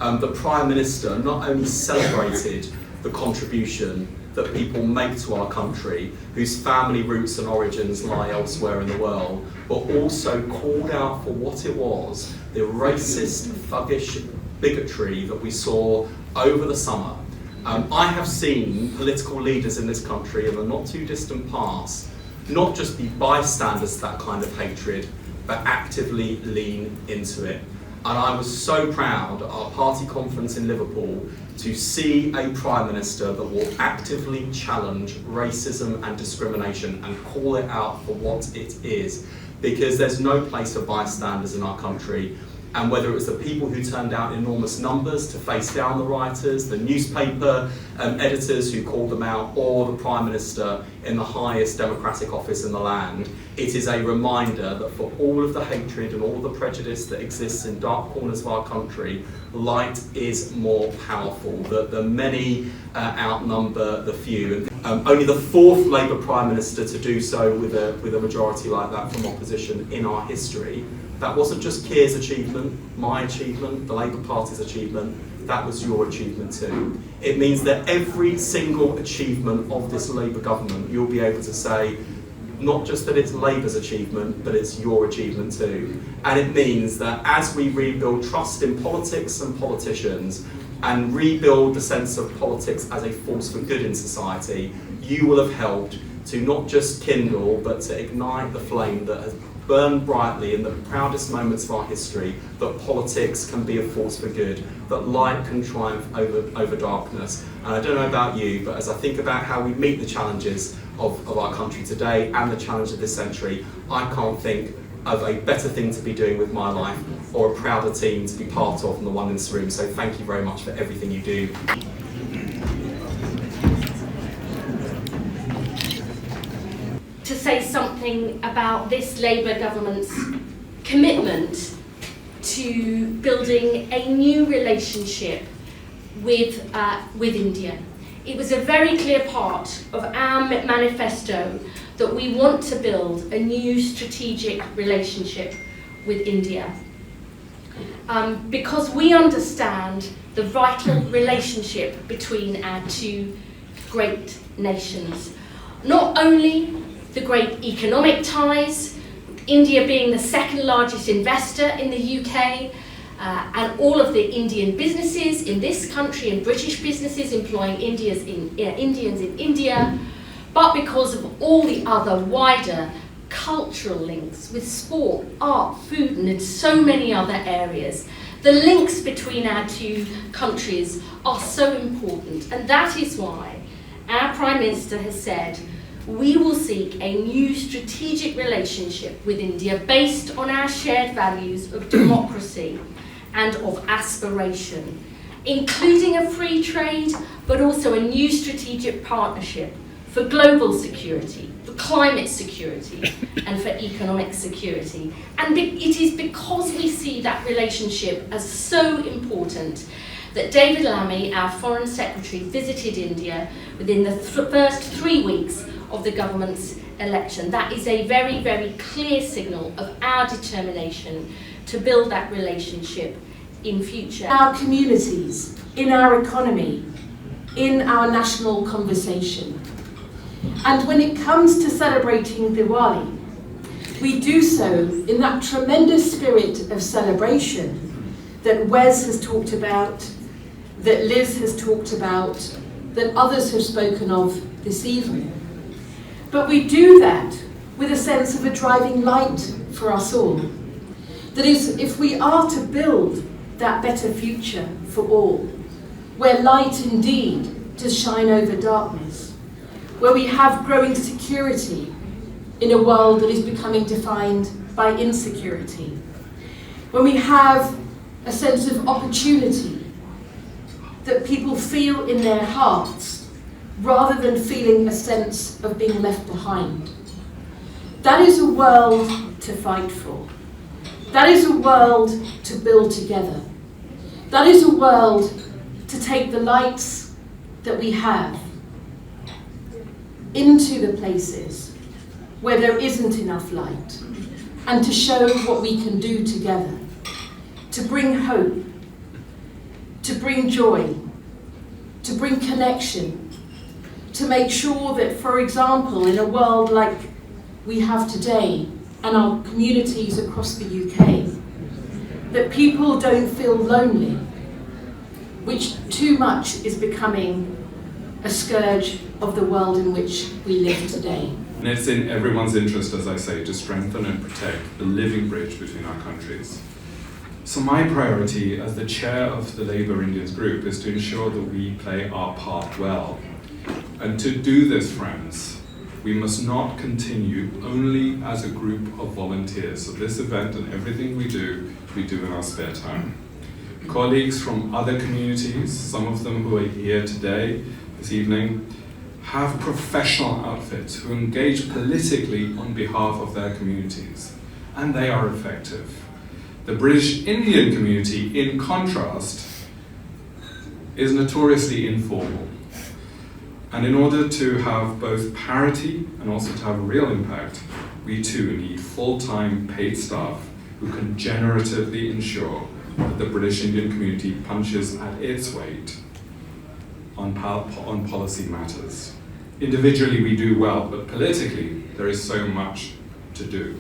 the Prime Minister not only celebrated the contribution that people make to our country, whose family roots and origins lie elsewhere in the world, but also called out for what it was, the racist, thuggish bigotry that we saw over the summer. I have seen political leaders in this country in the not too distant past not just be bystanders to that kind of hatred, but actively lean into it. And I was so proud at our party conference in Liverpool to see a Prime Minister that will actively challenge racism and discrimination and call it out for what it is, because there's no place for bystanders in our country. And whether it was the people who turned out enormous numbers to face down the rioters, the newspaper editors who called them out, or the Prime Minister in the highest democratic office in the land, it is a reminder that for all of the hatred and all of the prejudice that exists in dark corners of our country, light is more powerful, that the many outnumber the few. Only the fourth Labour Prime Minister to do so with a majority like that from opposition in our history. That wasn't just Keir's achievement, my achievement, the Labour Party's achievement, that was your achievement too. It means that every single achievement of this Labour government, you'll be able to say, not just that it's Labour's achievement, but it's your achievement too. And it means that as we rebuild trust in politics and politicians, and rebuild the sense of politics as a force for good in society, you will have helped to not just kindle, but to ignite the flame that has burned brightly in the proudest moments of our history, that politics can be a force for good, that light can triumph over darkness. And I don't know about you, but as I think about how we meet the challenges of our country today and the challenge of this century, I can't think of a better thing to be doing with my life or a prouder team to be part of than the one in this room. So thank you very much for everything you do. To say something about this Labour government's commitment to building a new relationship with India. It was a very clear part of our manifesto that we want to build a new strategic relationship with India. Because we understand the vital relationship between our two great nations. Not only the great economic ties, India being the second largest investor in the UK, and all of the Indian businesses in this country and British businesses employing Indians in India, but because of all the other wider cultural links with sport, art, food, and in so many other areas. The links between our two countries are so important, and that is why our Prime Minister has said we will seek a new strategic relationship with India based on our shared values of democracy and of aspiration, including a free trade, but also a new strategic partnership for global security, for climate security, and for economic security. And it is because we see that relationship as so important that David Lammy, our Foreign Secretary, visited India within the first 3 weeks of the government's election. That is a very, very clear signal of our determination to build that relationship in future. Our communities, in our economy, in our national conversation. And when it comes to celebrating Diwali, we do so in that tremendous spirit of celebration that Wes has talked about, that Liz has talked about, that others have spoken of this evening. But we do that with a sense of a driving light for us all. That is, if we are to build that better future for all, where light indeed does shine over darkness, where we have growing security in a world that is becoming defined by insecurity, when we have a sense of opportunity that people feel in their hearts, rather than feeling a sense of being left behind. That is a world to fight for. That is a world to build together. That is a world to take the lights that we have into the places where there isn't enough light, and to show what we can do together, to bring hope, to bring joy, to bring connection, to make sure that, for example, in a world like we have today and our communities across the UK, that people don't feel lonely, which too much is becoming a scourge of the world in which we live today. And it's in everyone's interest, as I say, to strengthen and protect the living bridge between our countries. So my priority as the chair of the Labour Indians group is to ensure that we play our part well. And to do this, friends, we must not continue only as a group of volunteers. So this event and everything we do in our spare time. Colleagues from other communities, some of them who are here today, this evening, have professional outfits who engage politically on behalf of their communities, and they are effective. The British Indian community, in contrast, is notoriously informal. And in order to have both parity and also to have a real impact, we too need full-time paid staff who can generatively ensure that the British Indian community punches at its weight on policy matters. Individually we do well, but politically there is so much to do.